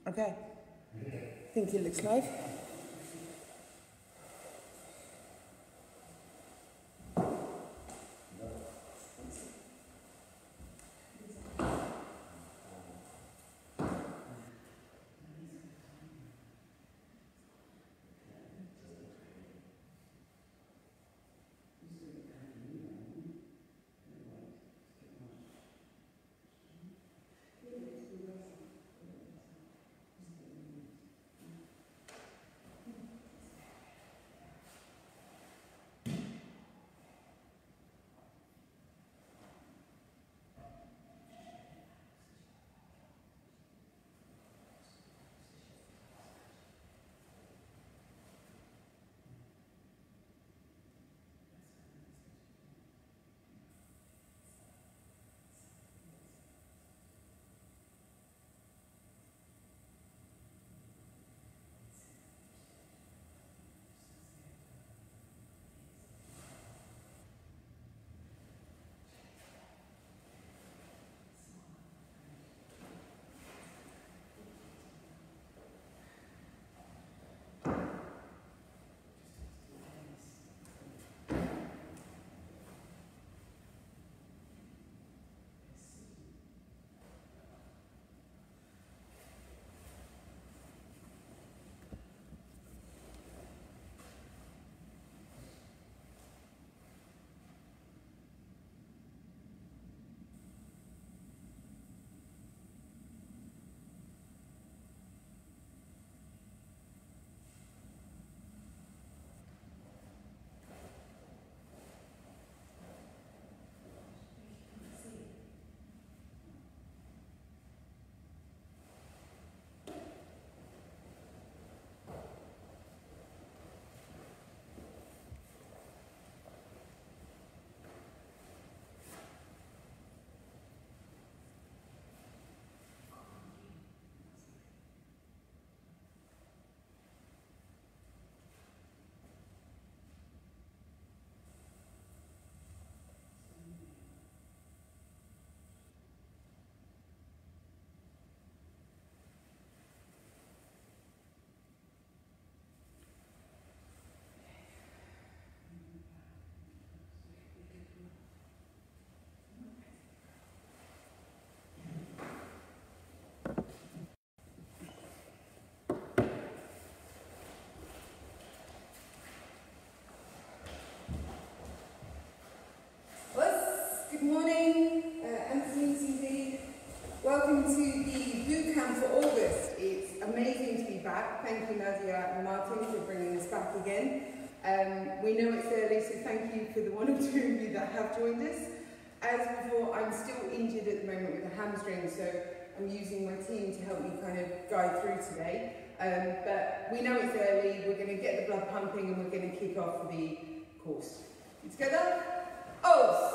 Okay. I think it looks live. Good morning, Anthony, Susie. Welcome to the boot camp for August. It's amazing to be back. Thank you, Nadia and Martin, for bringing us back again. We know it's early, so thank you for the one or two of you that have joined us. As before, I'm still injured at the moment with a hamstring, so I'm using my team to help me kind of guide through today. But we know it's early, we're going to get the blood pumping and we're going to kick off the course. You together? Oh!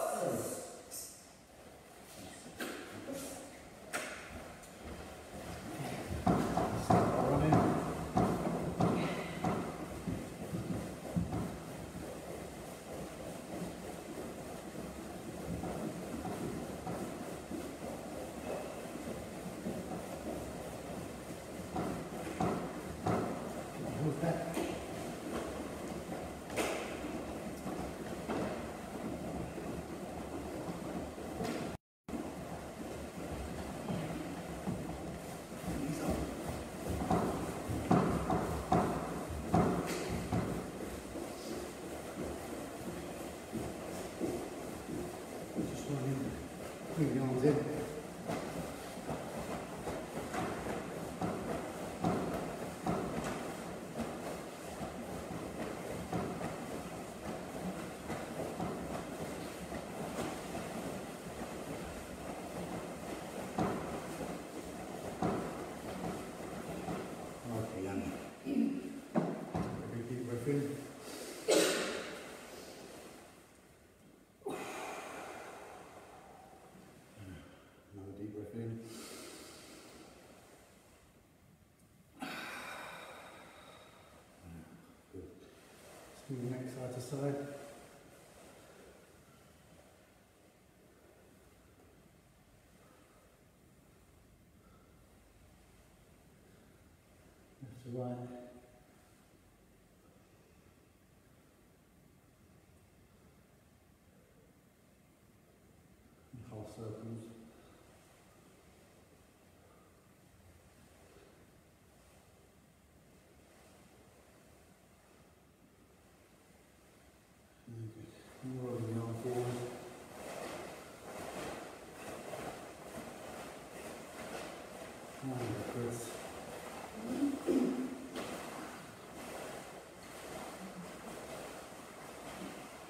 Do the next side to side. to right. And half circles. Rolling the arm forward. And backwards.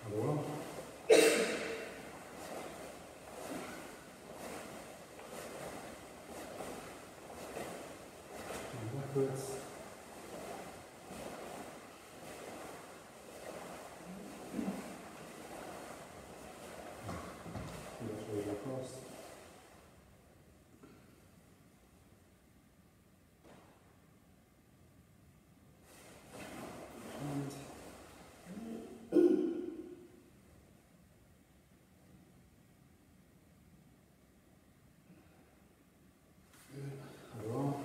Other arm. And backwards. Across. And good. Other arm.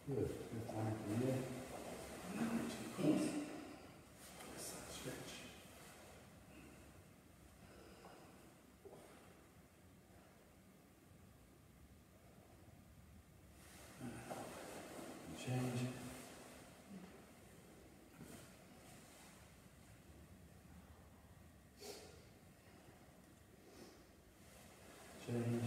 Good. Good time from here. Cross. Side stretch. Change. Change.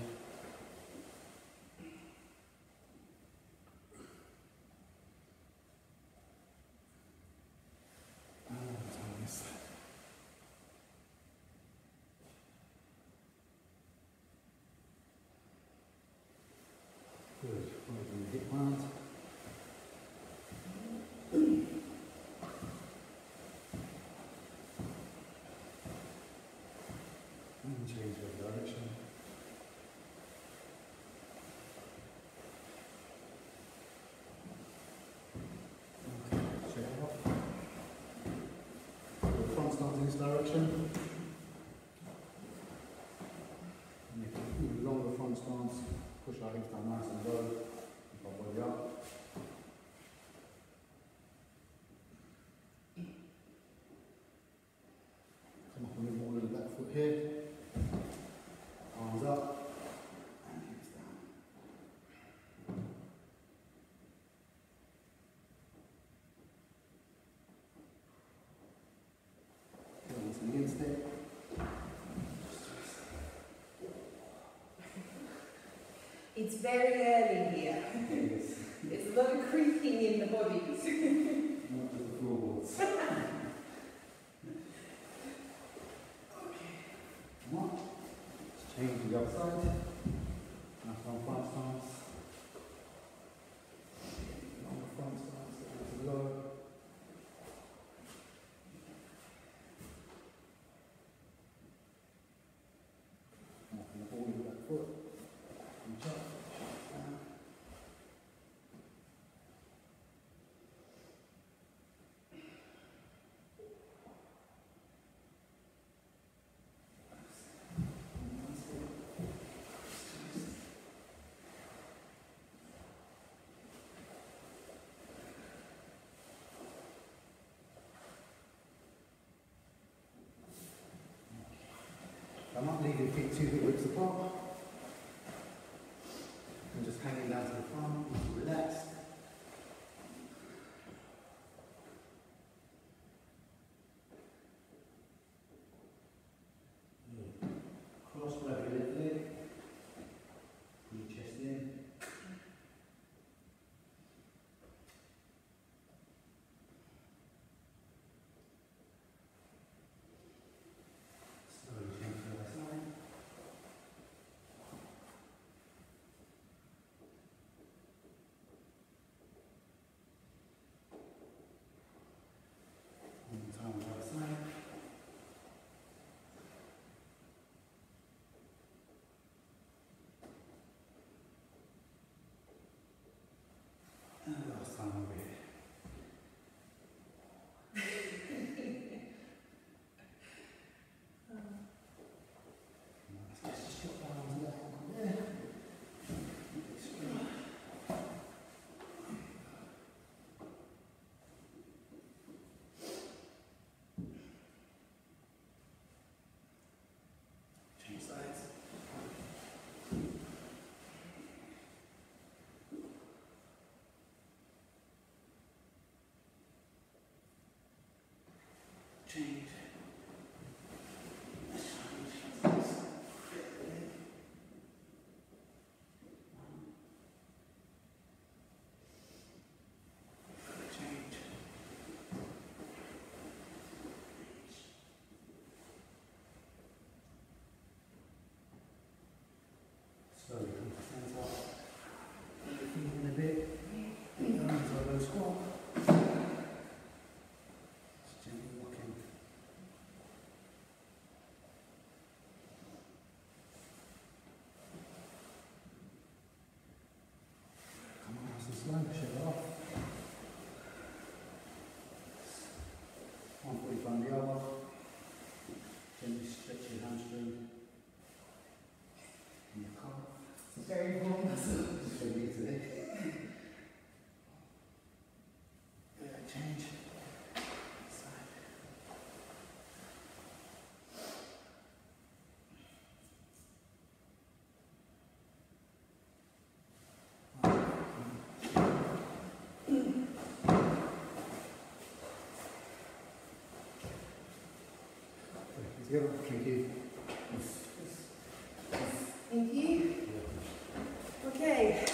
Good. Holding the hip plant. And change the direction. Okay, shake it off. So the front stance in this direction. And you can do a longer front stance. Push our hips down nice and low. Keep our body up. Come up a little more with the back foot here. Arms up. And hips down. Go into the instep. It's very early here. Yes. There's a lot of creaking in the bodies. Not just the floorboards. Okay. Come on. Let's change to the other side. Nice long front stance. Long front stance, a little low. Come up in the ball with that foot. Reach up. Down. I'm not leaving your feet 2 hip widths apart. And just hanging down to the front, relaxed. Cross, grab your left leg. Pull your chest in. Slowly change to the other side. Change. Slowly come to hands up. Feet in a bit. Arms elbow squat. Just gently rocking. Come on, nice and slow. Shake it off. One foot on the elbow. Gently stretch your hamstring. And your calf. It's a very warm muscle. So you need to change. Side. Thank you. Thank you. Okay,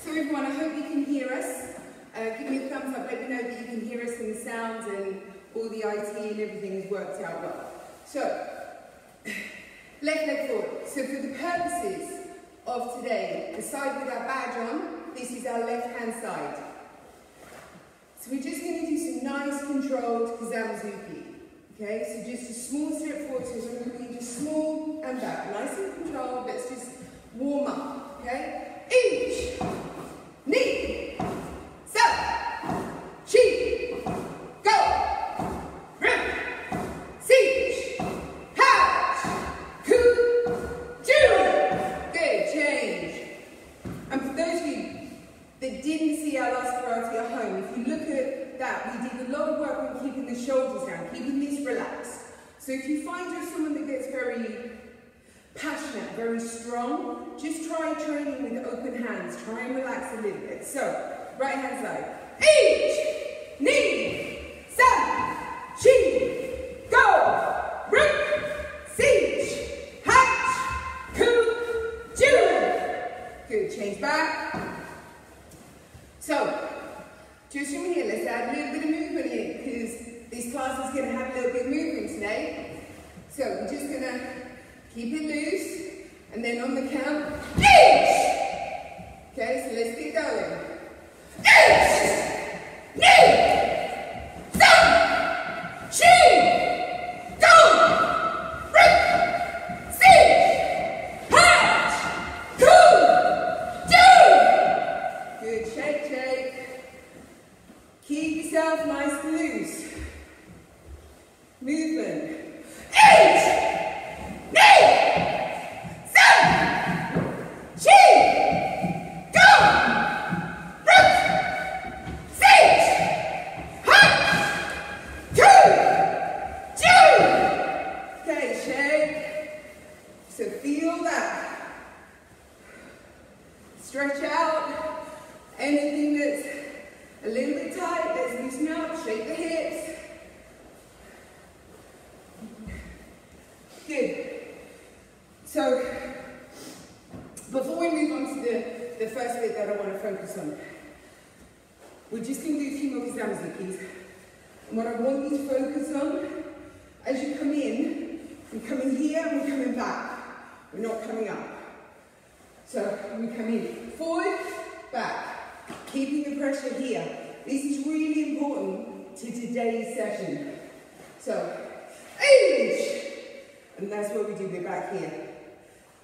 so everyone, I hope you can hear us. Give me a thumbs up, let me know that you can hear us and the sounds and all the IT and everything has worked out well. So, left leg forward. So for the purposes of today, the side with our badge on, this is our left hand side. So we're just going to do some nice controlled Kazamazuki. Okay, so just a small step forward, so we're going to be just small and back. Nice and controlled, let's just warm up. Okay? Each, knee, sub, chi, go, rip, siege, hatch, coup, june. Good, change. And for those of you that didn't see our last karate at home, if you look at that, we did a lot of work on keeping the shoulders down, keeping this relaxed. So if you find you're someone that gets very passionate, very strong, just try training with open hands. Try and relax a little bit. So, right hand side. Each, knee, sub, chi, go, rip, siege, hatch, coup, june. Good, change back. So, just from here, let's add a little bit of movement in, because this class is going to have a little bit of movement today. So, we're just going to keep it loose, and then on the count, each! Okay, so let's get going. Each! Knee! Sub! Chi! Go! Rip! Siege! Hatch! Coup! June! Good, shake, shake. Keep yourself nice and loose. Movement. Each! Stretch out. Anything that's a little bit tight, let's loosen up. Shake the hips. Good. So, before we move on to the first bit that I want to focus on, we're just going to do a few more Kazamazukis. And what I want you to focus on, as you come in, we're coming here and we're coming back. We're not coming up. So, we come in, forward, back, keeping the pressure here. This is really important to today's session. So, each, and that's what we do, we're back here.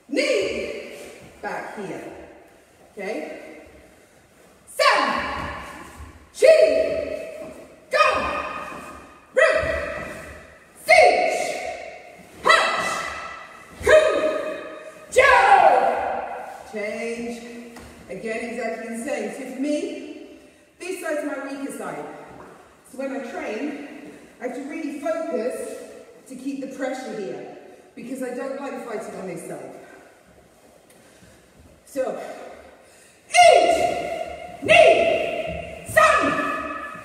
Knee, back here, okay? Sam, chi, go, rip, siege, hatch, coup, joe. Change. Again, exactly the same. So for me, this side's my weaker side. So when I train, I have to really focus to keep the pressure here, because I don't like fighting on this side. So, each, knee, sun,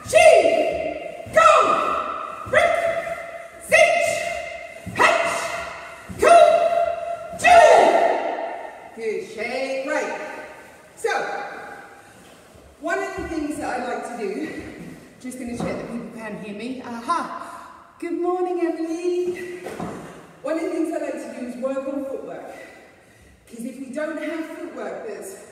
chi, go, rip, Good, shake, right. So, one of the things that I like to do, just going to check that people can hear me. Aha! Good morning, Emily. One of the things I like to do is work on footwork. Because if we don't have footwork that's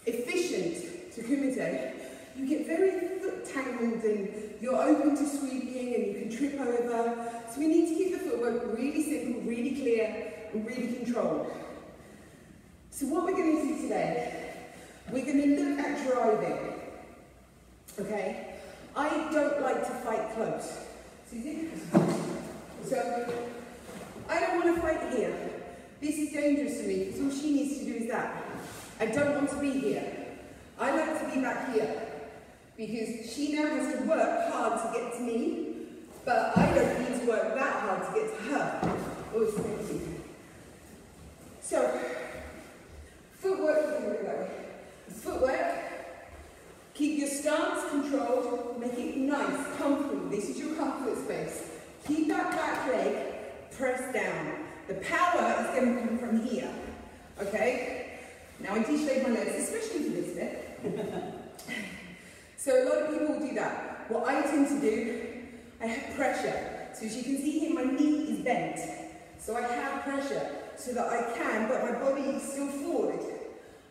efficient to kumite, you get very foot tangled and you're open to sweeping and you can trip over. So we need to keep the footwork really simple, really clear, and really controlled. So what we're going to do today, we're going to look at driving. Okay? I don't like to fight close. So I don't want to fight here. This is dangerous to me because all she needs to do is that. I don't want to be here. I like to be back here because she now has to work hard to get to me, but I don't need to work that hard to get to her. So, footwork, you can look that way. Footwork, keep your stance controlled, make it nice, comfortable. This is your comfort space. Keep that back leg pressed down. The power is going to come from here, okay? Now I de-shave my legs, especially for this bit. So a lot of people will do that. What I tend to do, I have pressure. So as you can see here, my knee is bent. So I have pressure so that I can, but my body is still forward.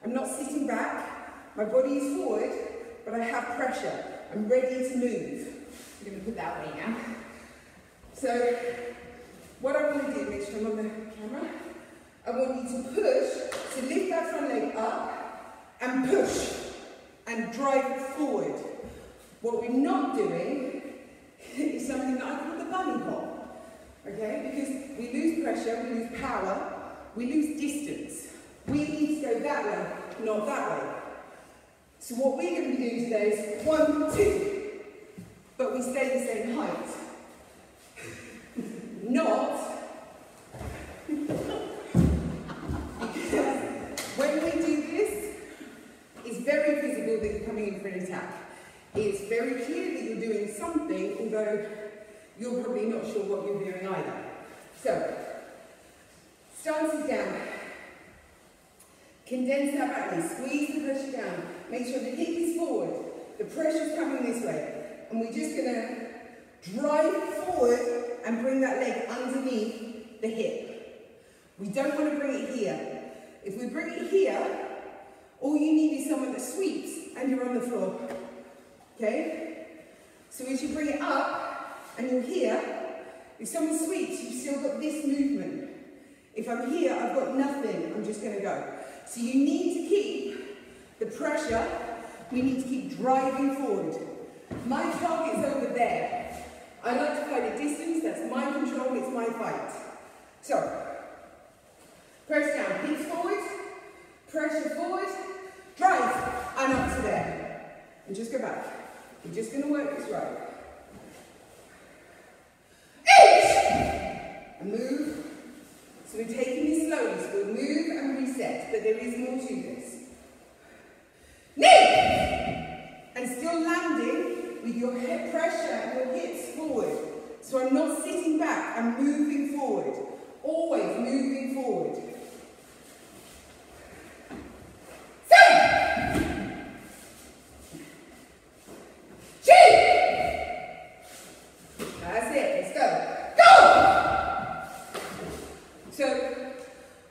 I'm not sitting back, my body is forward, but I have pressure. I'm ready to move. I'm going to put that way now. So, what I want to do, make sure I'm on the camera, I want you to push, so lift that front leg up and push and drive it forward. What we're not doing is something that I call the bunny hop, okay? Because we lose pressure, we lose power, we lose distance. We need to go that way, not that way. So what we're going to be doing today is 1, 2, but we stay the same height. Not because when we do this, it's very visible that you're coming in for an attack. It's very clear that you're doing something, although you're probably not sure what you're doing either. So, stance is down. Condense that back leg, squeeze the pressure down. Make sure the hip is forward. The pressure's coming this way. And we're just going to drive forward and bring that leg underneath the hip. We don't want to bring it here. If we bring it here, all you need is someone that sweeps and you're on the floor. Okay? So as you bring it up and you're here, if someone sweeps, you've still got this movement. If I'm here, I've got nothing. I'm just going to go. So you need to keep the pressure. We need to keep driving forward. My target's over there. I like to fight at distance, that's my control, it's my fight. So, press down, hips forward, pressure forward, drive, and up to there. And just go back. We're just going to work this right. And move. So we're taking this slowly, so we'll move and reset, but there is more to this. Knee! And still landing with your hip pressure and your hips forward. So I'm not sitting back, I'm moving forward. Always moving forward. That's it, let's go. Go! So,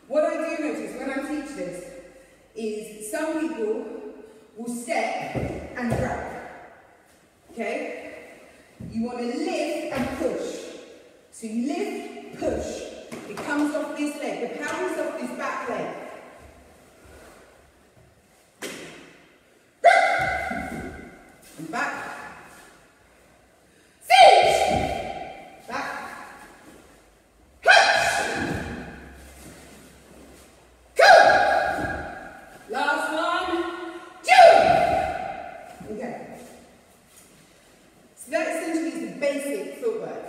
what I do notice when I teach this is some people will step and grab. Okay? You want to lift and push. So you lift, push. It comes off this leg. The power is off this back leg. And back. Sit! Back. Hut! Go! Last one. Jump! Okay. So that essentially is the basic footwork.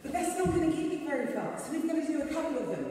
But that's not going to get you very far, so we've got to do a couple of them.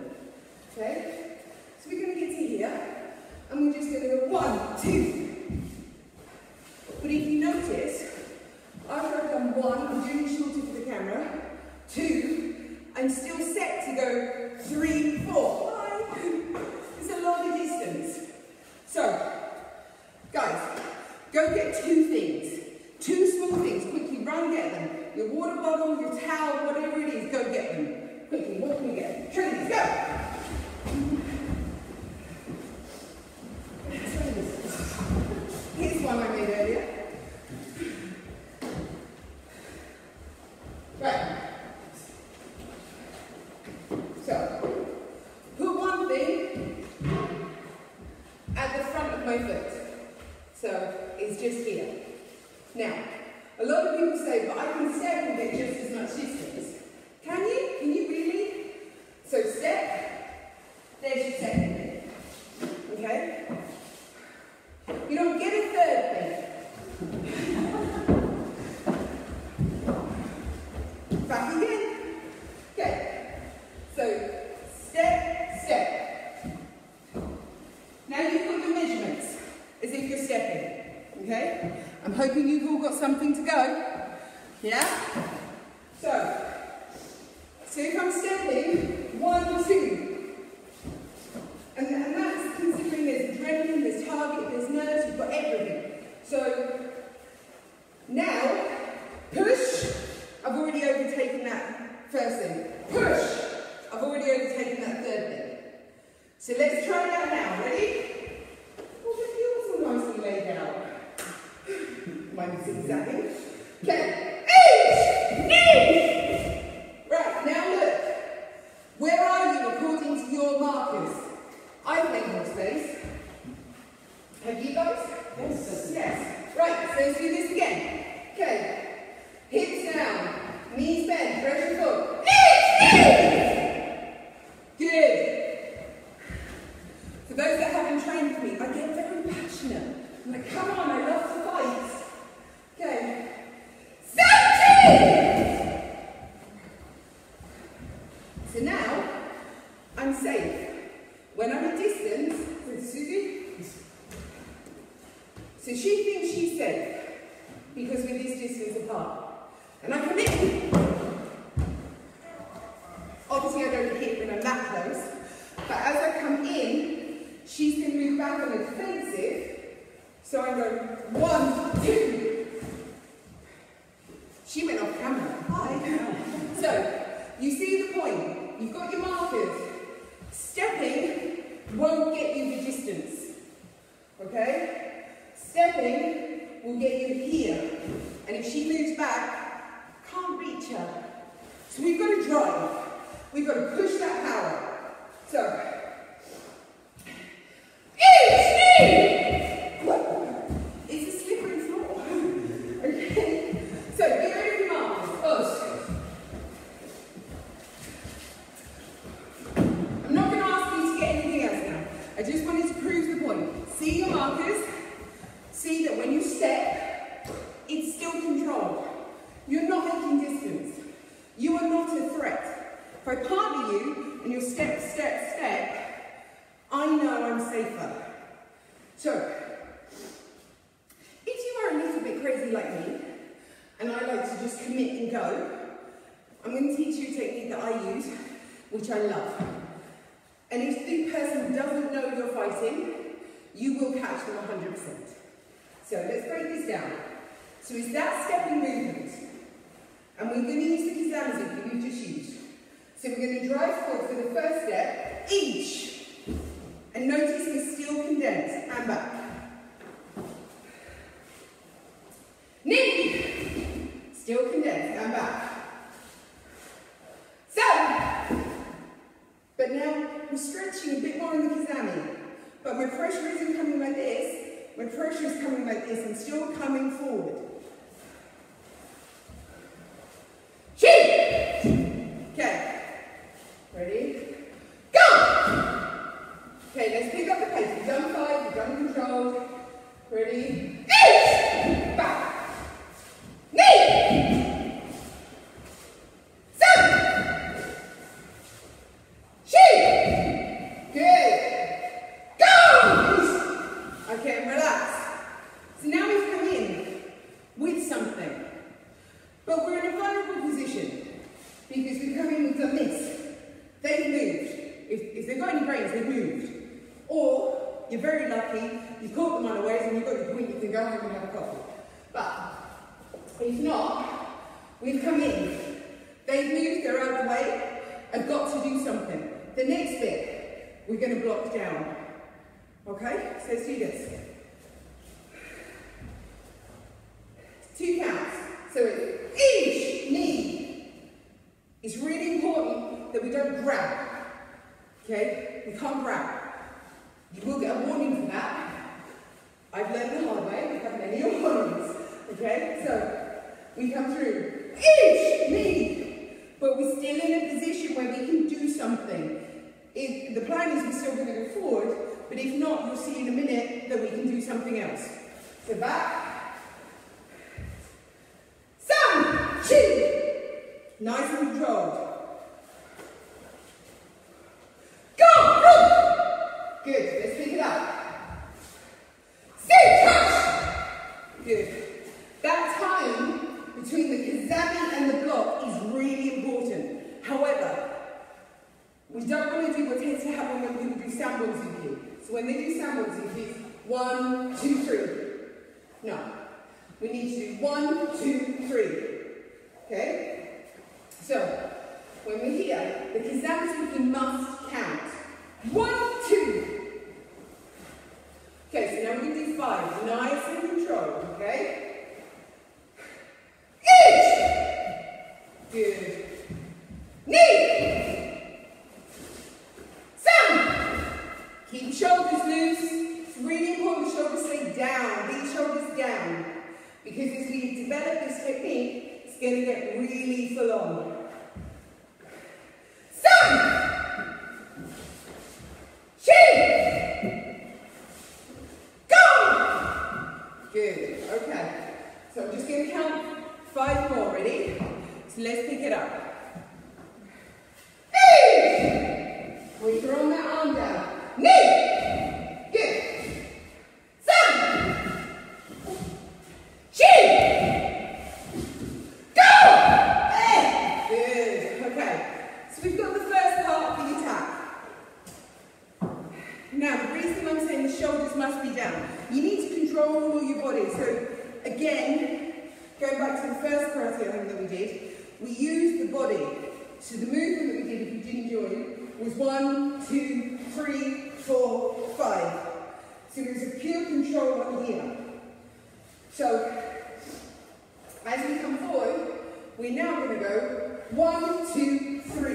my foot. So it's just here. Now, a lot of people say, but I can step with it just as much distance. Can you? Can you really? So step, there's your second bit. Okay? You don't get a third bit. Back again. Okay. So step, step. Now you've got your measurements, as if you're stepping. Okay? I'm hoping you've all got something to go. Yeah? So if I'm stepping, 1, 2. And that's considering there's adrenaline, there's target, there's nerves, you've got everything. So now, push. I've already overtaken that first thing. Push. I've already overtaken that third thing. So let's try that now. Ready? Oh, the heels are nicely laid out. Mine's zigzagging. Okay. Right, now look. Where are you according to your markers? I've made more space. Have you guys? Yes. Yes. Right, so let's do this again. Okay. Hips down. Knees bent. Press your foot. Good. For those that haven't trained with me, I get very passionate. I'm like, come on, I love to fight. Okay. 17! So now, I'm safe. When I'm at distance, with Susie, so she thinks she's safe, because we're this distance apart. And I come in. Obviously I don't hit when I'm that close, but as I come in, she's going to move back on the defensive, so I go 1, 2. She went off camera. Hi. So, you see the point. You've got your markers. Stepping won't get you the distance. Okay? Stepping will get you here. And if she moves back, can't reach her. So we've got to drive. We've got to push that power. So, it's a slippery floor. Okay? So, get rid of your markers. Push. I'm not going to ask you to get anything else now. I just wanted to prove the point. See your markers. See that when you step, it's still controlled. You're not making distance. You are not a threat. If I partner you and you step, step, step, I know I'm safer. So, if you are a little bit crazy like me, and I like to just commit and go, I'm going to teach you a technique that I use, which I love. And if the person doesn't know you're fighting, you will catch them 100%. So let's break this down. So it's that stepping movement. And we're going to use the Kizamzi that we've just used. So we're going to drive forward for the first step, each. And notice we're still condensed, and back. Knee. Still condensed, and back. So. But now we're stretching a bit more in the Kizami. But my pressure isn't coming like this. My pressure is coming like this. I'm still coming forward. Okay. Ready? Go! Okay, let's pick up the pace. We've done 5, we've done controlled. Ready? Back. Knee. 7. Good. Go! Okay, relax. So now we've come in with something. But we're in a vulnerable position. Because we've come in, we've done this. They've moved. If they've got any brains, they've moved. Or, you're very lucky, you've caught them unawares and you've got your point, you can go home and have a coffee. But, if not, we've come in. They've moved, they're out of the way. I've got to do something. The next bit, we're going to block down. Okay? So let's do this. 2 counts. So it's each knee. It's really important that we don't grab. Okay? We can't grab. You will get a warning for that. I've learned the hard way, we have many opponents. Okay, so we come through, each knee, but we're still in a position where we can do something. If the plan is we're still going to go forward, but if not, you'll see in a minute that we can do something else. So back, some, chi, nice and controlled. Go, go. Good, let's pick it up. Sit, touch. Good. That time between the kazami and the block is really important. However, we don't want to do what tends to happen when people do sandwich with. So when they do sandwich with, it's 1, 2, 3. No. We need to do 1, 2, 3. Okay? So, when we're here, the kazami must count. 1, 2. Okay, so now we're going to do 5. Nice and controlled, okay? Each. Good. Knee. Some. Keep shoulders loose. It's really important the shoulders stay down. Lead shoulders down. Because as we develop this technique, it's going to get really full on. Some. Chin. Go. Good. Okay. So I'm just going to count 5 more. Ready? So let's pick it up. We throw that arm down. Knee. Good. Some. Chin. Go. Good. Okay. So we've got the first part of the attack. Now, the reason I'm saying the shoulders must be down, you need to control all your body. So, again, going back to the first karate home that we did, we used the body. So the movement that we did, if you didn't join, was 1, 2, 3, 4, 5. So there's a pure control on here. So, as we come forward, we're now going to go 1, 2, 3.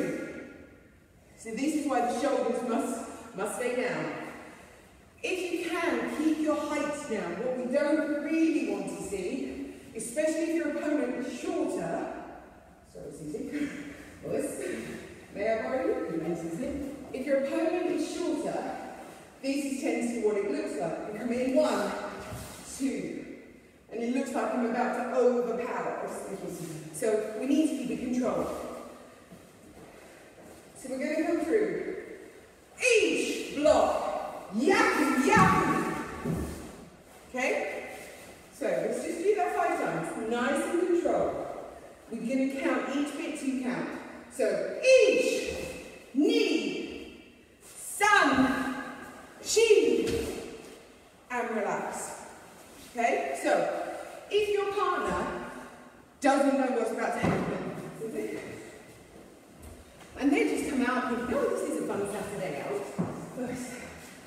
So this is why the shoulders must stay down. If you can, keep your height down. What we don't really want to see, especially if your opponent is shorter, sorry Susie, may I borrow you? Susie. If your opponent is shorter, this tends to be what it looks like. You come in 1, 2, and it looks like I'm about to overpower. So we need to keep it controlled. So we're going to come through. Each block, yaku, yaku. Okay? So let's just do that 5 times. Nice and controlled. We're going to count each bit to count. So each, knee, sun, chi, and relax. Okay? So if your partner doesn't know what's about to happen, and they just come out and think, oh, this is a fun Saturday out.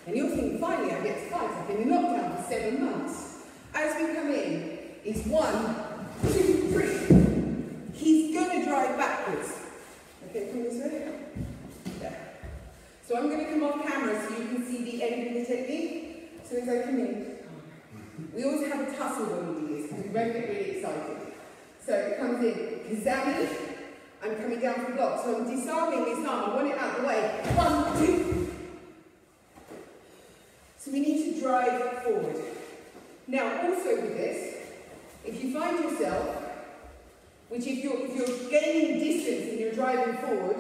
And you're thinking, finally I get to fight. I've been in lockdown for 7 months. As we come in, it's 1, 2, 3. He's going to drive backwards. Okay, come this way. There. So I'm going to come off camera so you can see the end of the technique. So as I come in, we always have a tussle when we do this because we won't get really excited. So it comes in, kazami. I'm coming down for the block, so I'm disarming this arm. I want it out of the way. 1, 2. So we need to drive forward. Now, also with this, if you find yourself, which if you're gaining distance and you're driving forward,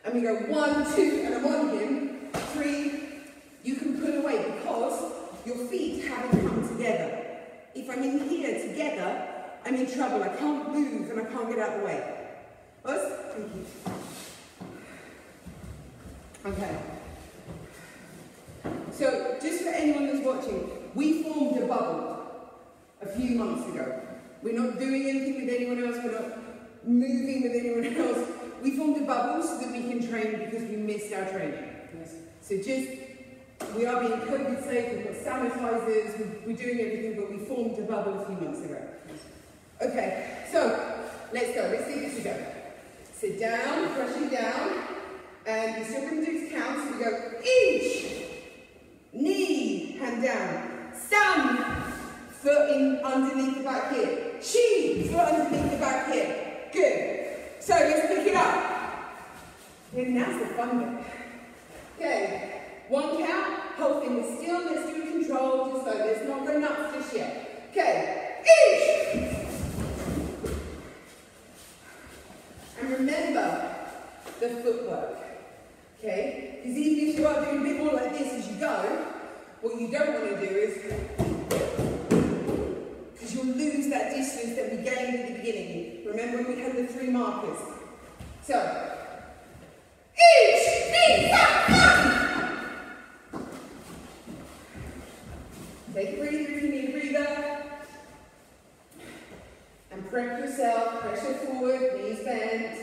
and we go 1, 2, and I'm on him, 3, you can pull away because your feet haven't come together. If I'm in here together, I'm in trouble. I can't move and I can't get out of the way. Us? Thank you. Okay. So, just for anyone that's watching, we formed a bubble a few months ago. We're not doing anything with anyone else, we're not moving with anyone else. We formed a bubble so that we can train because we missed our training. Yes. So we are being COVID safe, we've got sanitizers, we're doing everything, but we formed a bubble a few months ago. Okay, so let's go, let's see this we go. Sit down, brushing down, and you're still going to do this count, so we go each, knee, hand down. Sun, foot in underneath the back heel. Chi, foot underneath the back heel. Good. So let's pick it up. And now's the fun bit. Okay, one count, hold things still, let's do it controlled, just like let's not go nuts just yet. Okay, each. And remember the footwork. Okay, because even if you are doing a bit more like this as you go, what you don't want to do is, because you'll lose that distance that we gained at the beginning. Remember we had the 3 markers. So, each, knee, take a breather if you need a breather. And prep yourself, pressure forward, knees bent.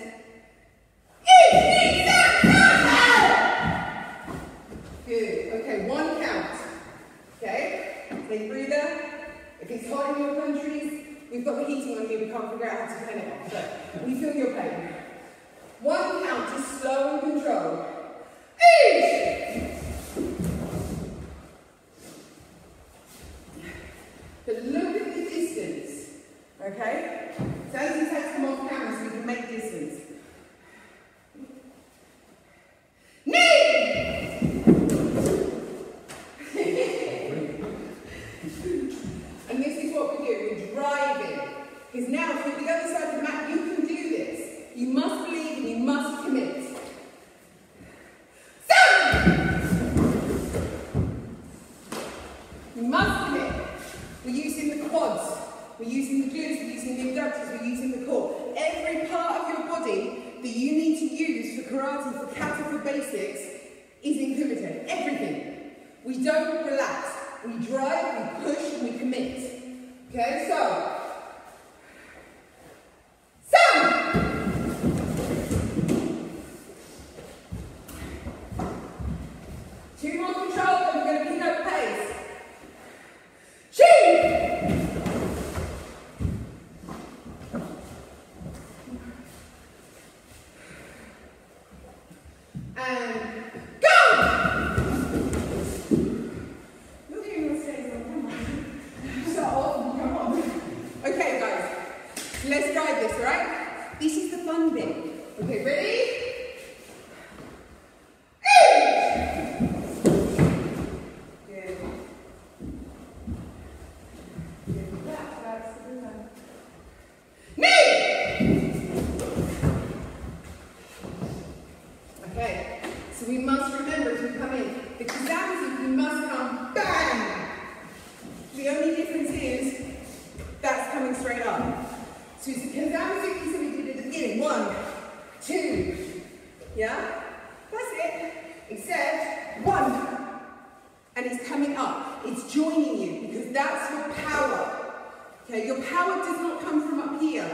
Each, knee, good. Okay, 1 count. Okay, take a breather. If it's hot in your countries, we've got the heating on here, we can't figure out how to turn it off. So we feel your pain. 1 count, just slow and control. Each. But look at the distance, okay? So as you have to come off camera so we can make distance. Knee! And this is what we do, we're driving. Because now, if you're the other side of the mat, you can do this. You must believe and you must commit. You must commit. We're using the quads, we're using the glutes, we're using the abductors, we're using the core. Every part of your body that you need to use for karate, for kata, for basics, is in kumite. Everything. We don't relax. We drive, we push, and we commit. Okay, so. Two more control, and we're going to pick up pace. And go! Look at you saying, come on. So, come on. Okay, guys, let's drive this, right? This is the fun bit. Okay, ready? Okay, so we must remember as we come in, the kazamizuki we must come bang! The only difference is, that's coming straight up. So it's the kazamizuki that we did at the beginning. 1, 2, yeah? That's it. Except 1. And it's coming up. It's joining you, because that's your power. Okay, your power does not come from up here.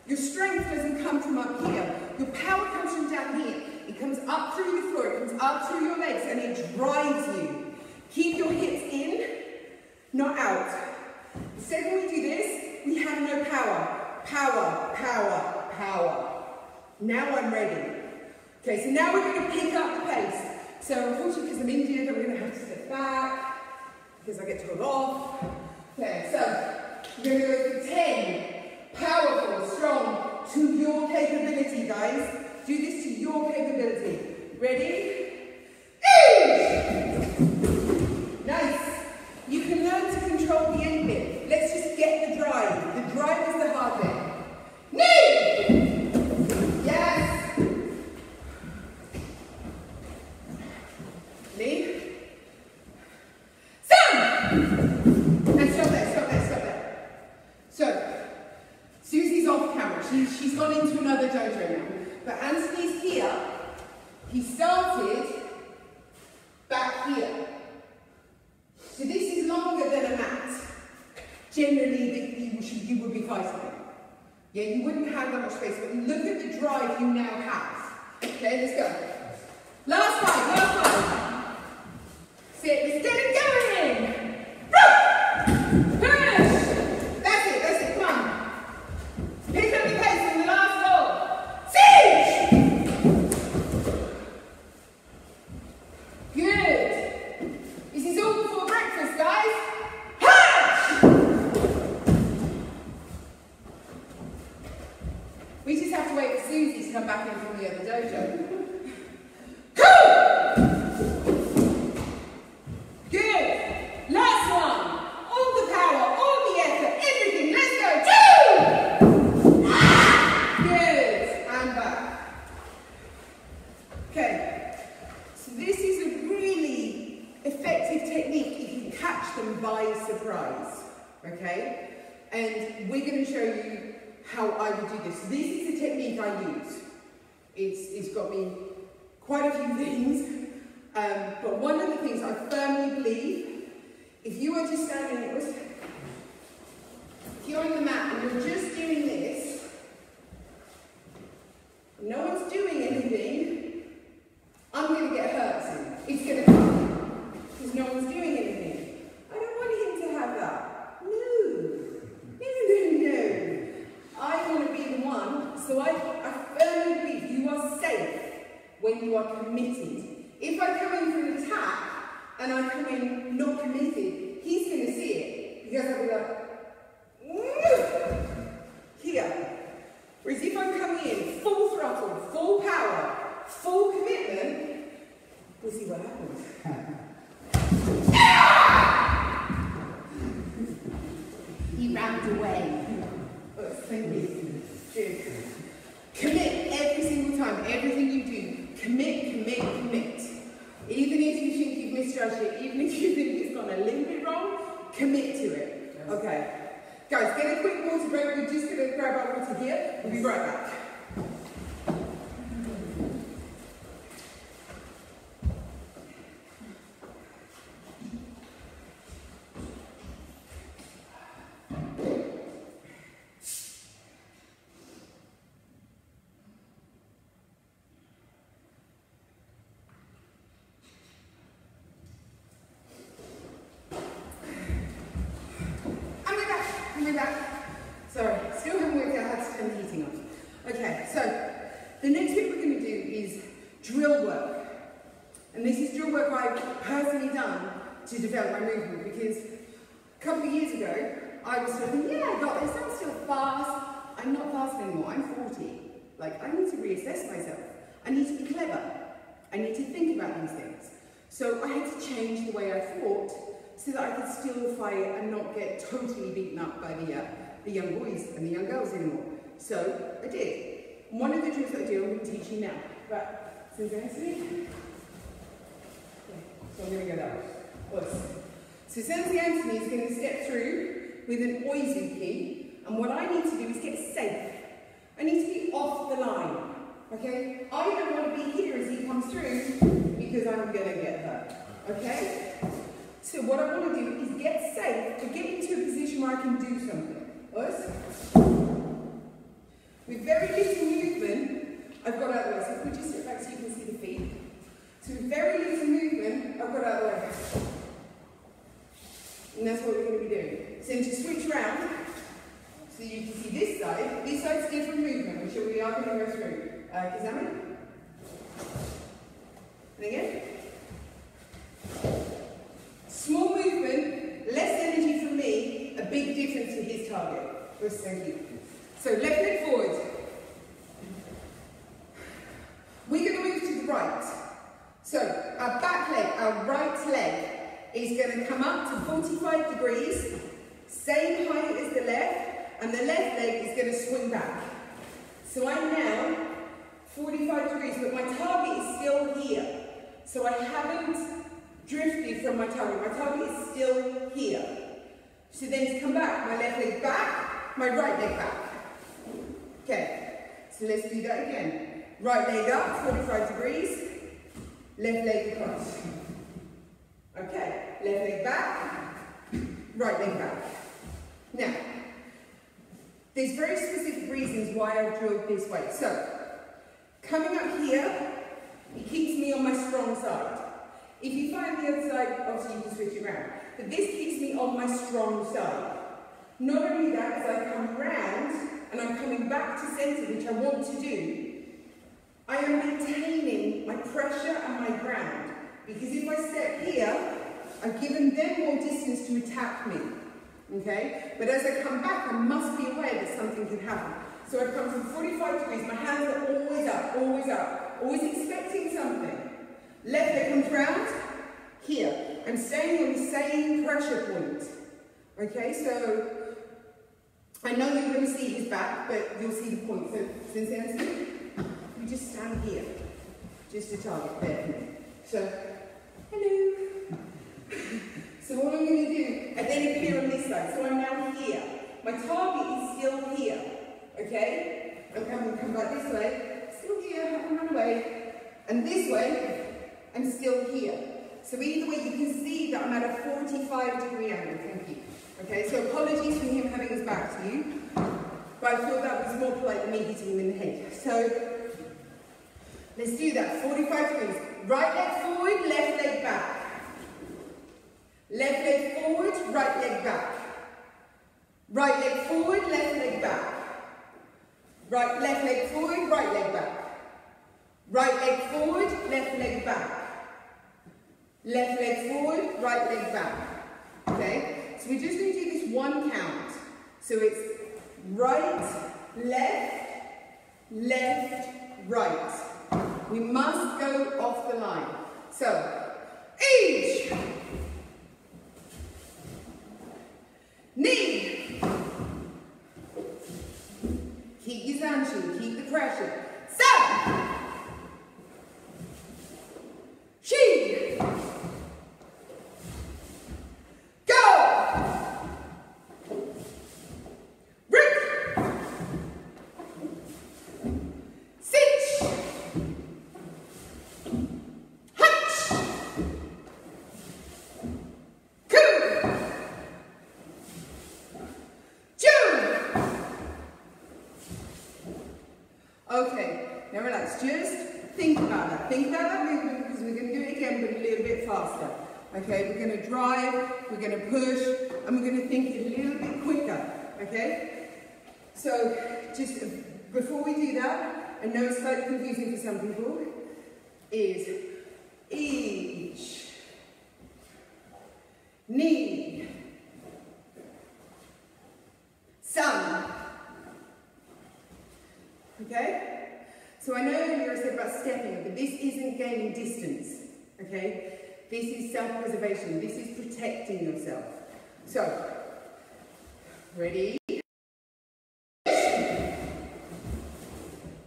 Your strength doesn't come from up here. Your power comes from down here. It comes up through the floor, it comes up through your legs, and it drives you. Keep your hips in, not out. The second we do this, we have no power. Power, power, power. Now I'm ready. Okay, so now we're going to pick up the pace. So unfortunately, because I'm injured, I'm going to have to step back, because I get told off. Okay, so we're going to go for 10. Powerful, strong, to your capability, guys. Do this to your capability. Ready? Nice. You can learn to control the end bit. Let's just get the drive. The drive is the hard bit. Knee! Yes. Knee. Sun! And stop there, stop there, stop there. So, Susie's off camera. She's gone into another dojo now. But Anthony's here. He started back here. So this is longer than a mat. Generally, you would be fighting it. Yeah, you wouldn't have that much space, but look at the drive you now have. Okay, let's go. Last 5, last 5. Sit, let's get it going. Push. That's it, come on. Pick up the pace in the last roll. Siege! Good. This is all before breakfast. by surprise, okay? And we're going to show you how I would do this. This is the technique I use. It's got me quite a few things, but one of the things I firmly believe, if you are just standing, if you're on the mat and you're just doing this, no one's doing anything, I'm going to get hurt soon. It's going to come because no one's doing anything. I don't want him to have that. No. I want to be the one, so I firmly believe you are safe when you are committed. If I come in for an attack and I come in not committed, he's going to see it because I'll be like, here. Whereas if I come in full throttle, full power, full commitment, we'll see what happens. He ran away. Oh, thank you. Good. Commit every single time, everything you do. Commit, commit, commit. Even if you think you've misjudged it, even if you think it's gone a little bit wrong, commit to it. Okay. Guys, get a quick water break. We're just going to grab our water here. We'll be right back. Sorry, still haven't worked out how to turn the heating off. Okay, so the next bit we're going to do is drill work. And this is drill work I've personally done to develop my movement because a couple of years ago I was thinking, yeah, I got this, I'm still fast. I'm not fast anymore, I'm 40. Like, I need to reassess myself. I need to be clever. I need to think about these things. So I had to change the way I thought so that I could still fight and not get totally beaten up by the young boys and the young girls anymore. So I did. One of the drills that I do, I'm going to teach you now. But since I see it, so I'm going to go that way. So Sensei Anthony is going to step through with an oizuki, and what I need to do is get safe. I need to be off the line. Okay? I don't want to be here as he comes through because I'm going to get hurt. Okay? So what I want to do is get safe to get into a position where I can do something. With very little movement, I've got out of the way. So if we just sit back so you can see the feet. So with very little movement, I've got out of the way. And that's what we're going to be doing. So to switch around, so you can see this side's different movement, which we are going to go through. Kizami. And again. Small movement, less energy from me, a big difference to his target. Thank you. So left leg forward. We're going to move to the right. So our back leg, our right leg, is going to come up to 45 degrees, same height as the left, and the left leg is going to swing back. So I'm now 45 degrees, but my target is still here. So I haven't drifted from my target. My target is still here. So then to come back, my left leg back, my right leg back. Okay, so let's do that again. Right leg up, 45 degrees, left leg across. Okay, left leg back, right leg back. Now, there's very specific reasons why I've drilled this way. So, coming up here, it keeps me on my strong side. If you find the other side, obviously you can switch it around. But this keeps me on my strong side. Not only that, as I come round and I'm coming back to centre, which I want to do, I am maintaining my pressure and my ground. Because if I step here, I've given them more distance to attack me. Okay? But as I come back, I must be aware that something can happen. So I come from 45 degrees, my hands are always up, always expecting something. Left leg comes round, here. I'm staying on the same pressure point. Okay, so I know you're going to see his back, but you'll see the point. So, Sensei Anthony, you just stand here, just to target there. So, hello. So what I'm going to do, side. So I'm now here. My target is still here. Okay? Okay, I'm going to come back this way. Still here, I haven't run away. And this way, I'm still here. So either way, you can see that I'm at a 45-degree angle. Thank you. Okay, so apologies for him having his back to you. But I thought that was more polite than me hitting him in the head. So, let's do that. 45 degrees. Right leg forward, left leg back. Left leg forward, right leg back. Right leg forward, left leg back. Right, left leg forward, right leg back. Right leg forward, left leg back. Left leg forward, right leg back. Okay? So we're just going to do this one count. So it's right, left, left, right. We must go off the line. So, each. Knee. Keep your zanshu, keep the pressure. Sun. She. Go. Rick. Sit. Hutch. Coo. Okay, now relax. Just think about that. Think about that movement because we're going to do it again, but a little bit faster. Okay, we're going to drive, we're going to push, and we're going to think a little bit quicker. Okay? So, just before we do that, I know it's slightly confusing for some people, is each, knee, sun. Okay? So I know earlier I said about stepping, but this isn't gaining distance. Okay? This is self-preservation. This is protecting yourself. So, ready?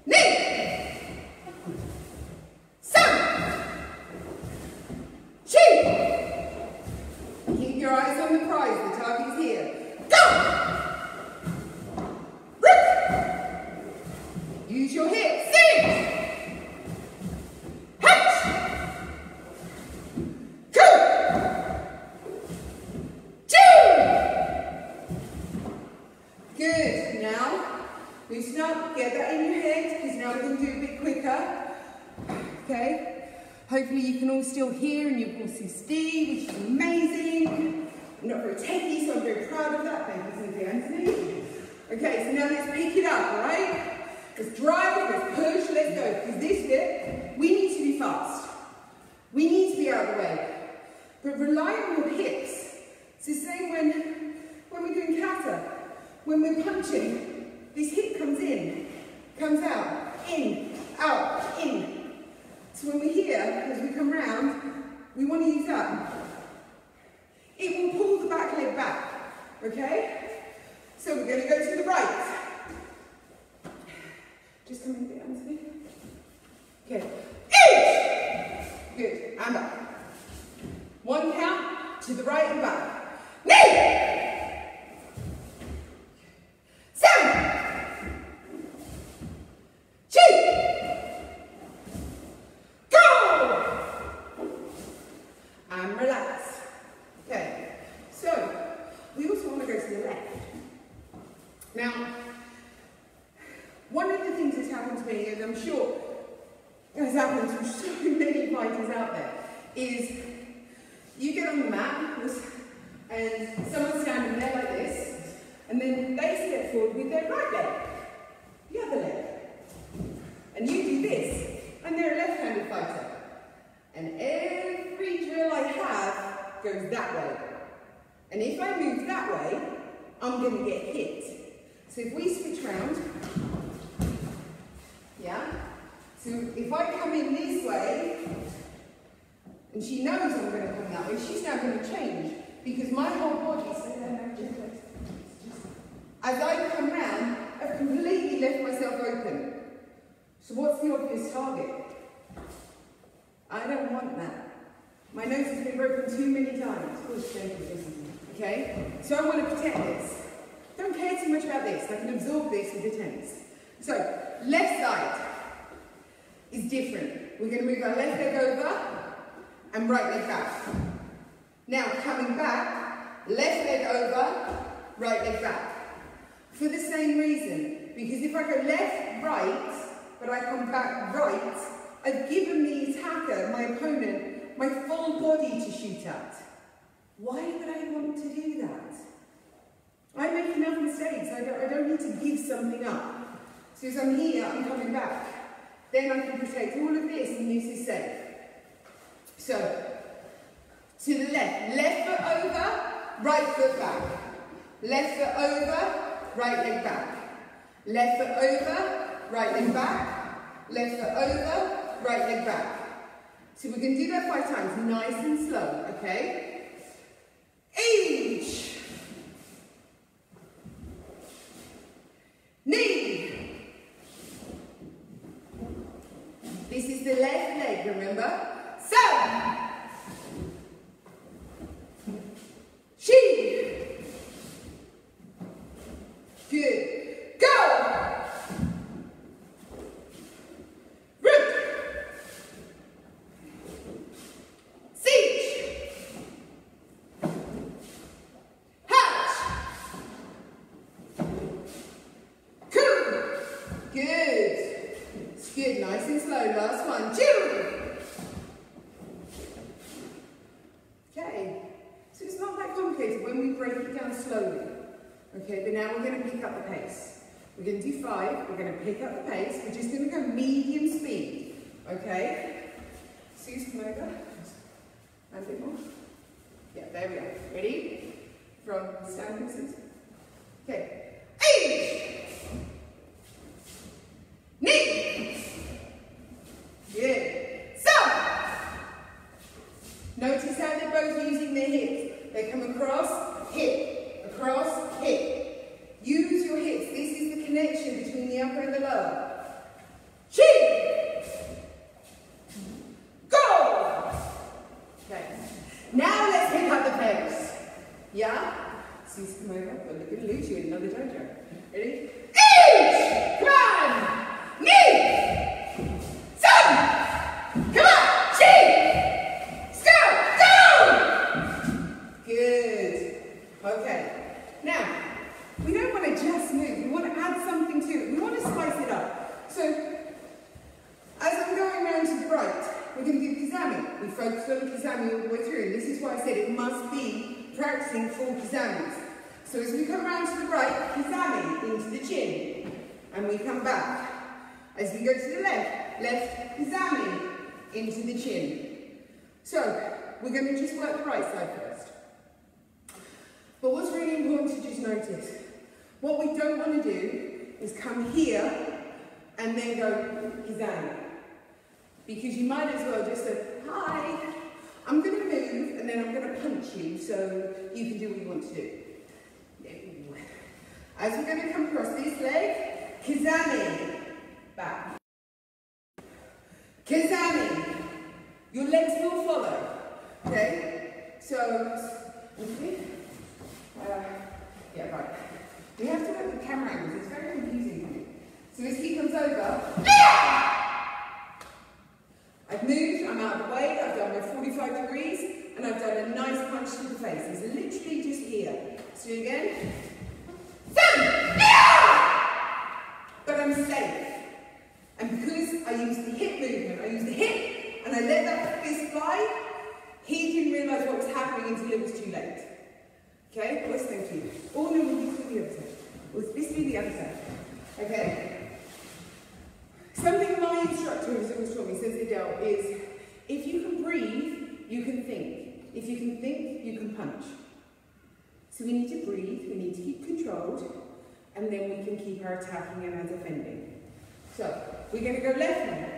Knee! Sun! Chi! Keep your eyes on the prize. The target is here. Go! Use your hips. Sing! Hutch! Coo! Choo! Good. Now, loosen up. Get that in your head, because now we're going to do it a bit quicker. Okay? Hopefully you can all still hear and you can all see Steve, which is amazing. I'm not very techy, so I'm very proud of that. Thank you, Cynthia Anthony. Okay, so now let's pick it up, alright? Let's drive, let's push, let's go. Because this bit, we need to be fast. We need to be out of the way. But rely on your hips. It's the same when we're doing kata. When we're punching, this hip comes in, comes out, in, out, in. So when we're here, as we come round, we want to use that. It will pull the back leg back, okay? So we're going to go to the right. Just come in a bit, Anthony. Okay. Each! Good. And back. One count to the right and back. Knee! Seven! Chi! Go! And relax. Okay. So, we also want to go to the left. Now, one of the things that's happened to me, and I'm sure has happened to so many fighters out there, is you get on the mat and someone's standing there like this, and then they step forward with their right leg, the other leg, and you do this, and they're a left-handed fighter, and every drill I have goes that way, and if I move that way, I'm going to get hit. So if we switch round, yeah? So if I come in this way, and she knows I'm going to come that way, she's now going to change, because my whole body, as I come round, I've completely left myself open. So what's the obvious target? I don't want that. My nose has been broken too many times. Oh, thank you, Okay? So I want to protect this. Don't care too much about this. I can absorb this with the tense. So, left side is different. We're going to move our left leg over and right leg back. Now, coming back, left leg over, right leg back. For the same reason. Because if I go left, right, but I come back right, I've given the attacker, my opponent, my full body to shoot at. Why would I want to do that? I make enough mistakes. I don't need to give something up. So as I'm here, I'm coming back. Then I can protect all of this and this is safe. So, to the left. Left foot over, right foot back. Left foot over, right leg back. Left foot over, right leg back. Left foot over, right leg back. So we're going to do that 5 times, nice and slow, okay? Each. Knee. This is the left leg, remember? So. She. Good. Go. Root. Siege. Hatch. Coup. Good. It's good, nice and slow. Last one. Chew. Okay. So it's not that complicated when we break it down slowly. Okay, but now we're going to pick up the pace. We're going to do 5. We're going to pick up the pace. We're just going to go medium speed. Okay? Suze, come over. And a bit more. Yeah, there we go. Ready? From standing, Suze. Okay. Each. Knee. Good. So. Notice how they're both using their hips. They come across, hip, across, hip. Use your hips. This is the connection between the upper and the lower. Chin. Go. Okay. Now let's pick up the pace. Yeah? Suze, come over. Well, they're going to lose you in another dojo. Ready? Each. Come on. Knee. Some. Come on. Chin. Good. Okay. Now, we don't want to just move. We want to add something to it. We want to spice it up. So, as I'm going around to the right, we're going to do kizami. We focused on kizami all the way through. And this is why I said it must be practicing full kizamis. So as we come around to the right, kizami into the chin. And we come back. As we go to the left, left kizami into the chin. So, we're going to just work the right side first. But what's really important to just notice, what we don't want to do is come here and then go kizami. Because you might as well just say, hi, I'm going to move and then I'm going to punch you so you can do what you want to do. As we're going to come across this leg, kizami, back. Kizami, your legs will follow. Okay, so, okay. Yeah, right. We have to look at the camera angles, it's very confusing for me. So as he comes over, I've moved, I'm out of the way, I've done my 45 degrees, and I've done a nice punch to the face. It's literally just here. So again, but I'm safe. And because I used the hip movement, I used the hip, and I let that fist fly, he didn't realise what was happening until it was too late. Okay, let's thank you. Oh no, we need to do the other side. Let's do the other side. Okay? Something my instructor has always taught me since Adele is, if you can breathe, you can think. If you can think, you can punch. So we need to breathe, we need to keep controlled, and then we can keep our attacking and our defending. So, we're going to go left now.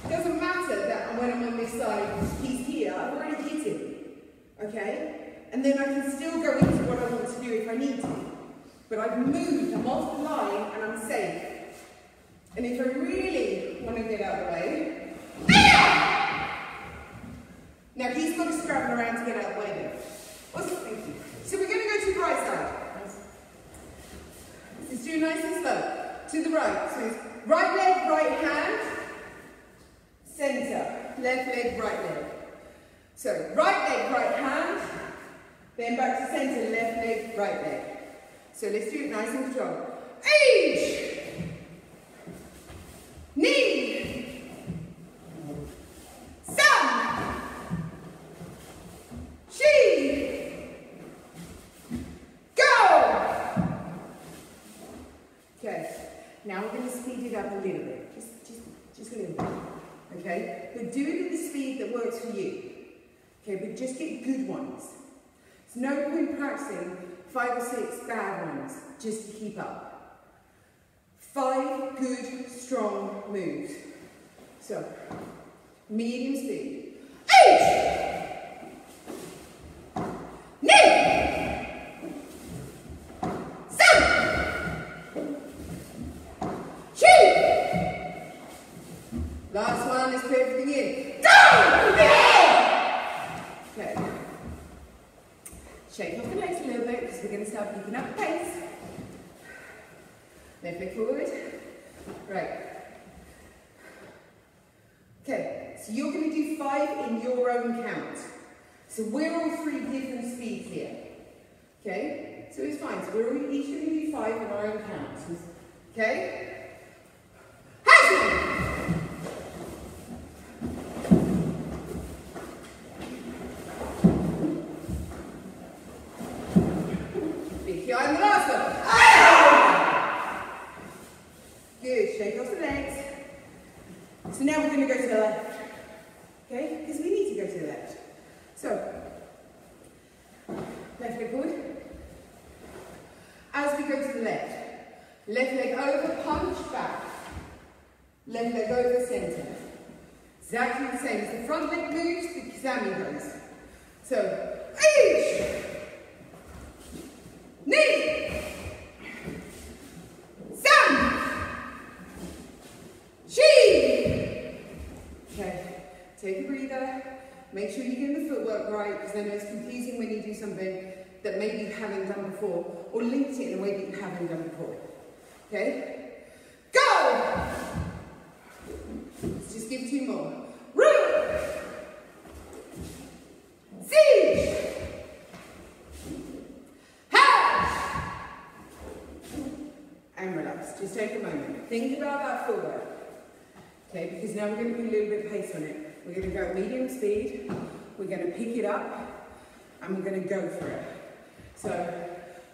Doesn't matter that when I'm on this side, he's here, I've already hit him, okay? And then I can still go into what I want to do if I need to. But I've moved, I'm off the line, and I'm safe. And if I really want to get out of the way, now he's got to scrabbling around to get out of the way then. Awesome, thank you. So we're going to go to the right side. Let's do nice and slow. To the right. So it's right leg, right hand, centre. Left leg, right leg. So right leg, right hand, then back to centre, left leg, right leg. So let's do it nice and controlled. Each. Knee. Sun. She. Go. Okay. Now we're going to speed it up a little bit. Just a little bit. Okay? But do it at the speed that works for you. Okay, but just get good ones. There's no point practicing 5 or 6 bad ones just to keep up. 5 good, strong moves. So, medium speed. H! Knee! Sun! Shoot! Last one, let's put everything in. Down! Okay. Shake off the legs a little bit because we're going to start picking up the pace. Left leg forward. Right. Okay, so you're going to do 5 in your own count. So we're all 3 different speeds here. Okay? So it's fine. So we're each going to do 5 in our own count. Okay? Action! Big yawn the last one. Ah! Good. Shake off the legs. So now we're going to go to the left. Okay? Because we need to go to the left. So, left leg forward. As we go to the left leg over, punch back. Left leg over, centre. Exactly the same. As the front leg moves, the kizami goes. So, each. Knee. Sun. She. Okay, take a breather. Make sure you're getting the footwork right, because I know it's confusing when you do something that maybe you haven't done before, or linked it in a way that you haven't done before. Okay? Go! Let's just give 2 more. Root! Siege! Hash! And relax. Just take a moment. Think about that footwork. Okay, because now we're going to put a little bit of pace on it. We're going to go medium speed, we're going to pick it up, and we're going to go for it. So,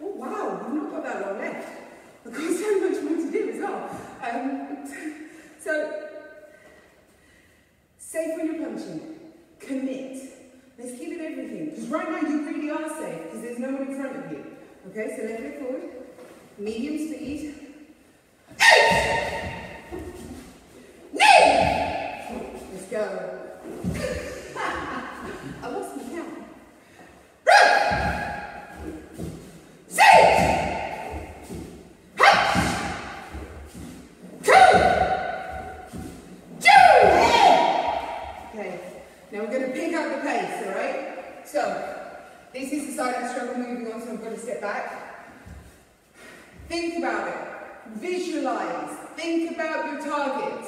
oh wow, we've not got that long left. I've got so much more to do as well. So, safe when you're punching. Commit. Let's give it everything. Because right now you really are safe, because there's no one in front of you. Okay, so left leg forward, medium speed. Let's go. I lost my count. Okay, now we're going to pick up the pace, alright? So, this is the side I struggle moving on, so I'm going to step back. Think about it. Visualize. Think about your target.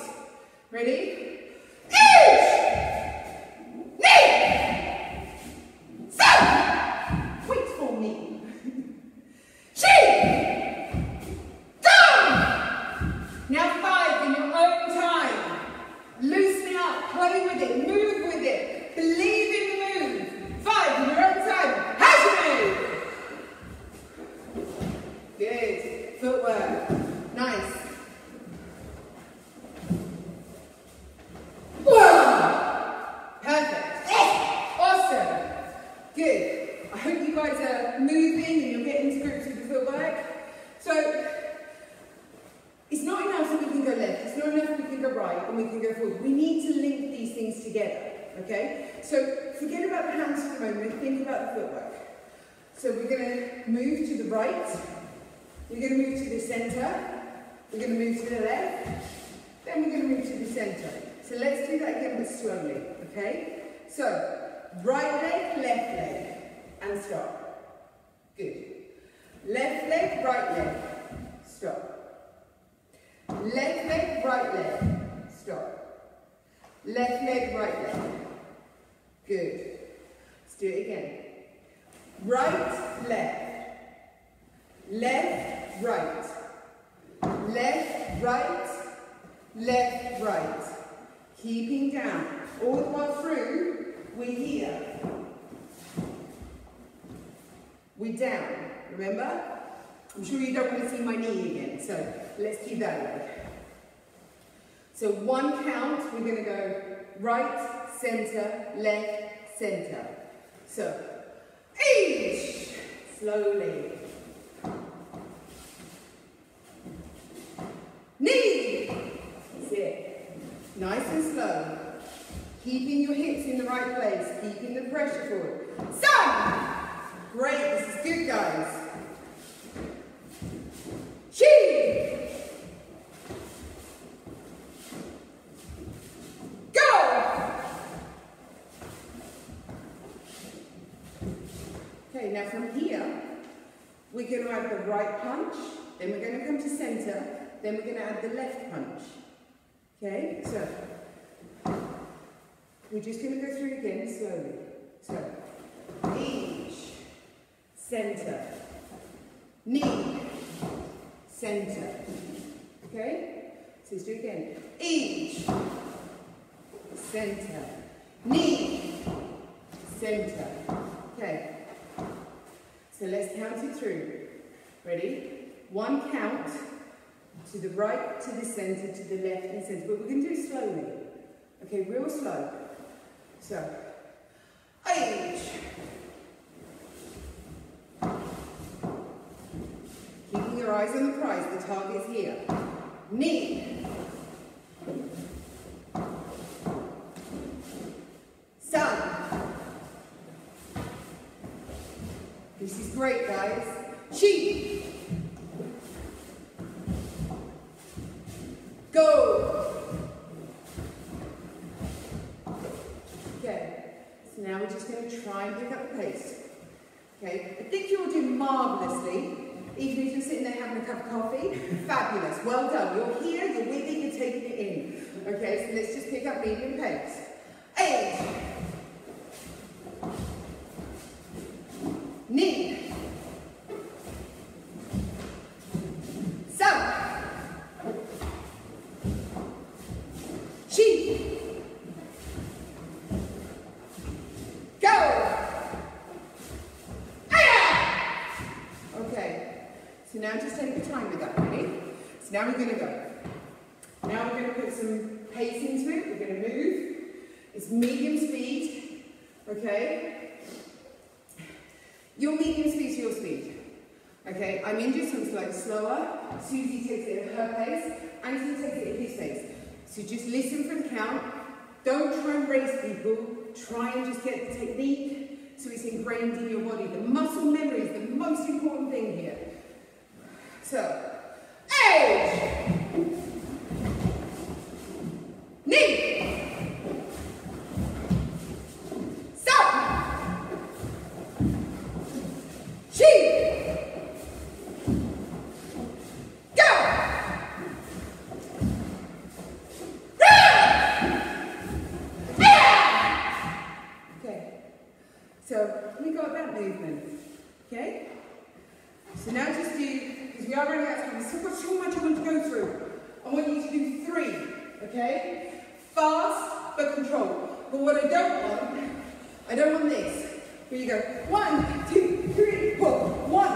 Ready? Wait for me. Now 5 in your own time. Loosen it up, play with it, move with it, believe in the move. 5 in your own time. How's your move? Good. Footwork. Nice. Perfect. Awesome. Good. I hope you guys are moving and you're getting to grips with the footwork. So, it's not enough that we can go left, it's not enough that we can go right and we can go forward. We need to link these things together, okay? So, forget about the hands for the moment, think about the footwork. So, we're going to move to the right, we're going to move to the centre, we're going to move to the left, then we're going to move to the centre. So let's do that again, but slowly, okay? So, right leg, and stop. Good. Left leg, right leg, stop. Left leg, right leg, stop. Left leg, right leg. Good. Let's do it again. Right, left. Left, right. Left, right. Left, right. Keeping down. All the while through, we're here. We're down. Remember? I'm sure you don't want to see my knee again, so let's keep that away. So one count, we're going to go right, centre, left, centre. So, each, slowly. Knee. That's it. Nice and slow. Keeping your hips in the right place. Keeping the pressure forward. Sun. Great. This is good, guys. Chi. Go. Okay, now from here, we're going to add the right punch, then we're going to come to centre, then we're going to add the left punch. Okay, so we're just going to go through again slowly. So, each, centre, knee, centre. Okay, so let's do it again. Each, centre, knee, centre. Okay. So let's count it through. Ready? One count to the right, to the centre, to the left and centre. But we're going to do it slowly. Okay, real slow. So, each. Keeping your eyes on the prize, the target is here. Knee. Sun. This is great, guys. Chi. Go. Okay, so now we're just going to try and pick up the pace. Okay, I think you'll do marvellously, even if you're sitting there having a cup of coffee. Fabulous, well done. You're here, you're with it, you're taking it in. Okay, so let's just pick up medium pace. 8. Knee. Sun. Chi. Go. Okay. So now just take your time with that, ready? So now we're going to go. Now we're going to put some pace into it. We're going to move. It's medium speed. Okay? Your medium speed is your speed. Okay, I'm India, so it's like slower. Susie takes it at her pace. Anthony takes it at his pace. So just listen for the count. Don't try and race people. Try and just get the technique so it's ingrained in your body. The muscle memory is the most important thing here. So, edge. Knee. So we got that movement, okay? So now just do, because we are running out of time, there's still got so much I want to go through. I want you to do 3, okay? Fast, but controlled. But what I don't want this. Here you go. 1, 2, 3, 4. 1.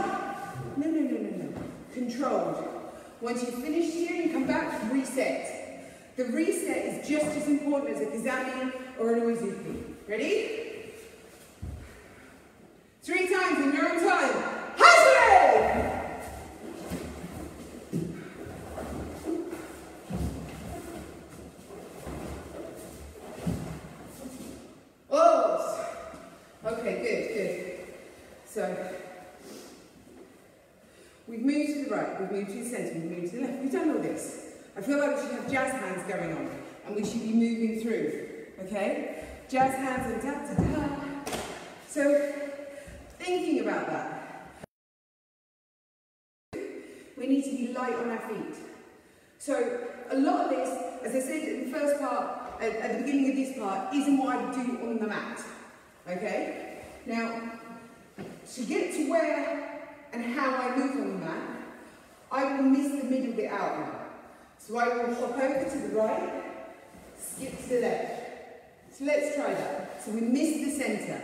No. Controlled. Once you've finished here, you come back, reset. The reset is just as important as a kazami or an uezuki. Ready? 3 times in your own time. Hustle! Oh, okay, good. So, we've moved to the right, we've moved to the centre, we've moved to the left. We've done all this. I feel like we should have jazz hands going on, and we should be moving through, okay? jazz hands and tap, tap, tap. So, thinking about that, we need to be light on our feet. So, a lot of this, as I said in the first part, at the beginning of this part, isn't what I do on the mat. Okay? Now, to get to where and how I move on the mat, I will miss the middle bit out now. So I will hop over to the right, skip to the left. So let's try that. So we miss the centre.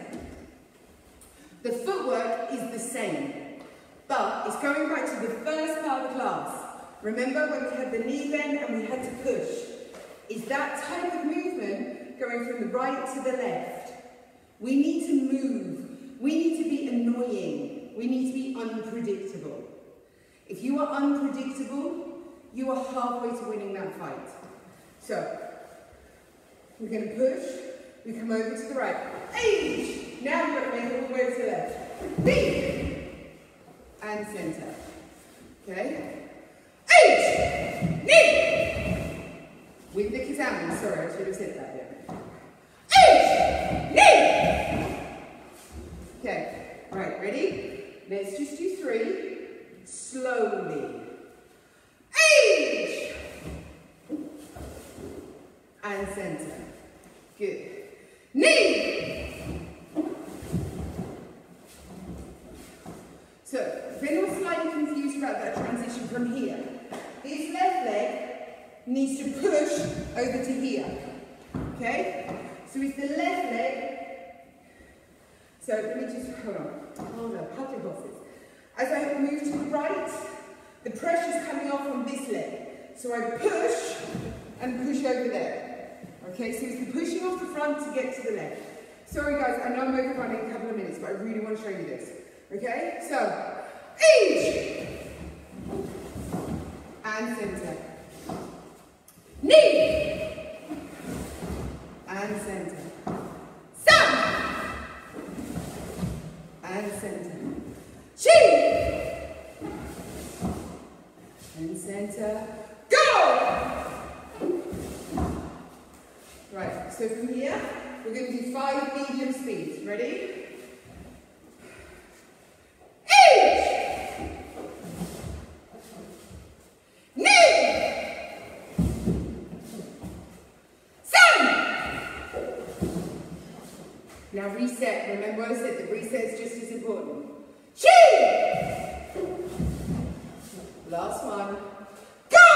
The footwork is the same, but it's going back to the first part of the class. Remember when we had the knee bend and we had to push? It's that type of movement going from the right to the left. We need to move. We need to be annoying. We need to be unpredictable. If you are unpredictable, you are halfway to winning that fight. So, we're going to push, we come over to the right. H! Now we're going to make it all the way to the left. B! And centre. Okay? H! Knee! With the kizami, sorry, I should have said that there. H! Knee! Okay, right, ready? Let's just do 3. Slowly. H! And centre. Good. Knee! So, if anyone's slightly confused about that transition from here, this left leg needs to push over to here. Okay? So it's the left leg. So let me just, hold on, public bosses. As I move to the right, the pressure's coming off on this leg. So I push and push over there. Okay, so it's the pushing off the front to get to the left. Sorry guys, I know I'm overrunning a couple of minutes, but I really want to show you this. Okay, so, H! And centre. Knee! And centre. Sun! And centre. Chi! And centre. Go! Right, so from here, we're going to do 5 medium speeds. Ready? H! Knee! Sun! Now reset. Remember what I said, the reset is just as important. Chi! Last one. Go!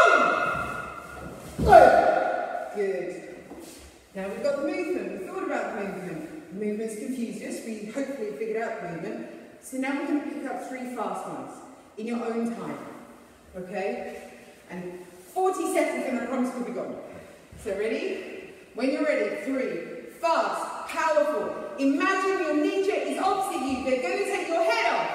Good. Now we've got the movement. We thought about the movement. The movement's confused us. We hopefully figured out the movement. So now we're going to pick up 3 fast ones in your own time. Okay? And 40 seconds and I promise we'll be gone. So ready? When you're ready, 3. Fast, powerful. Imagine your ninja is opposite you. They're going to take your head off.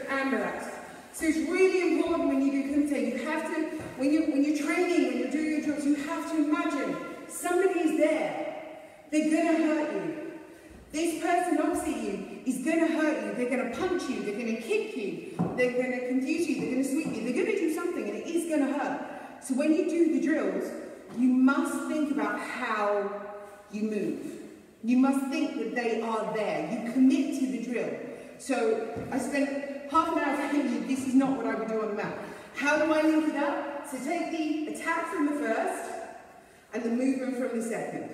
And relax. So it's really important when you do kumite, you have to, when you're training, when you're doing your drills, you have to imagine somebody is there. They're going to hurt you. This person opposite you is going to hurt you. They're going to punch you. They're going to kick you. They're going to confuse you. They're going to sweep you. They're going to do something and it is going to hurt. So when you do the drills, you must think about how you move. You must think that they are there. You commit to the drill. So I spent half an hour telling you this is not what I would do on the mat. How do I link it up? So take the attack from the first and the movement from the second.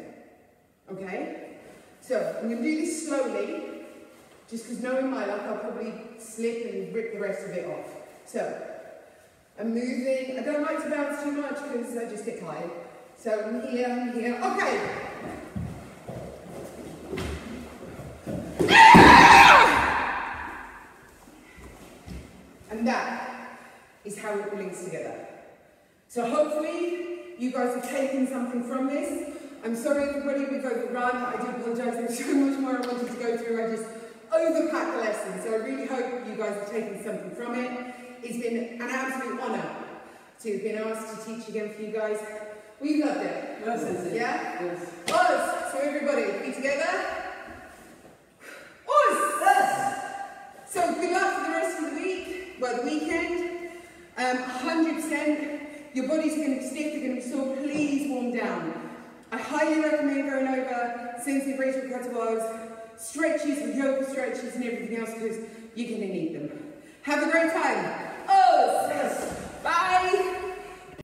Okay? So I'm going to do this slowly, just because knowing my luck, I'll probably slip and rip the rest of it off. So I'm moving. I don't like to bounce too much because I just get tired. So I'm here. Okay. And that is how it links together. So hopefully you guys have taken something from this. I'm sorry everybody, we've overrun. I do apologise, there's so much more I wanted to go through. I just overpacked the lesson. So I really hope you guys have taken something from it. It's been an absolute honour to have been asked to teach again for you guys. We've loved it. Yes, yeah? Yes. Oz! So everybody, be together. Oz! Yes! So good well, the weekend, 100%, your body's going to be stiff, they're going to be sore, please warm down. I highly recommend going over sensitive racial kettlebells, stretches and yoga stretches and everything else because you're going to need them. Have a great time.